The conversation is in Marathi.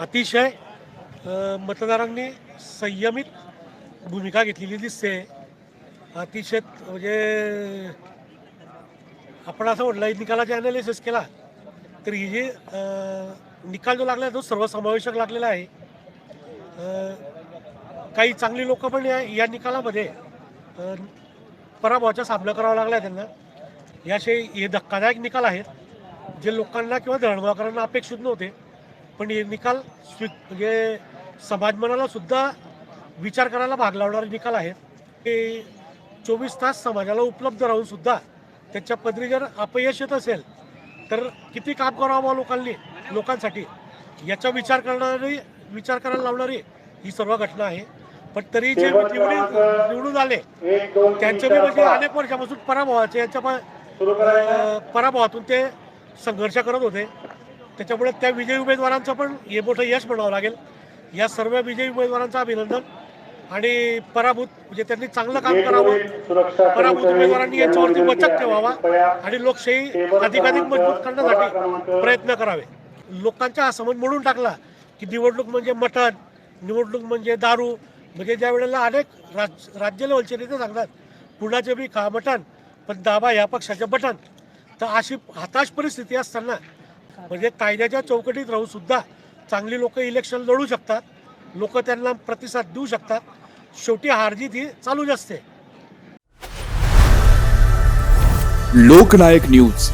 अतिशय मतदारांनी संयमित भूमिका घेतलेली दिसते। अतिशय म्हणजे आपण असं म्हटलं निकालाचे ॲनालिसिस केला तर ही जी निकाल जो लागला तो सर्वसमावेशक लागलेला आहे। काही चांगली लोक पण या निकालामध्ये पराभवाचा सामना करावा लागला त्यांना। याचे हे धक्कादायक निकाल आहेत जे लोकांना किंवा दळणवळकरांना अपेक्षित नव्हते, पण हे निकाल म्हणजे समाजमनाला सुद्धा विचार करायला भाग लावणारे निकाल आहेत। हे 24 तास समाजाला उपलब्ध राहून सुद्धा त्याच्या पदरी जर अपयश येत असेल तर किती काम करावं लोकांसाठी याचा विचार करायला लावणारी ही सर्व घटना आहे। पण तरी जे निवडून आले त्यांचे म्हणजे अनेक वर्षापासून पराभवाचे यांच्या पराभवातून ते संघर्ष करत होते। त्याच्यामुळे त्या विजयी उमेदवारांचं पण हे मोठं यश म्हणावं लागेल। या सर्व विजयी उमेदवारांचं अभिनंदन आणि पराभूत म्हणजे त्यांनी चांगलं काम करावं, पराभूत उमेदवारांनी याच्यावरती वचक ठेवावा आणि लोकशाही अधिकाधिक मजबूत करण्यासाठी प्रयत्न करावे। लोकांचा हा समज मोडून टाकला की निवडणूक म्हणजे मटण, निवडणूक म्हणजे दारू, म्हणजे ज्या वेळेला अनेक राज्य लेवलचे नेते सांगतात कुणाचे बी खा मटण पण दाबा या पक्षाचे बटन, तर अशी हताश परिस्थिती असताना म्हणजे कायद्याच्या चौकटीत राहून सुद्धा चांगली लोक इलेक्शन लढू शकतात, लोक त्यांना प्रतिसाद देऊ शकतात। शेवटी हारजीत ही चालूच असते। लोकनायक न्यूज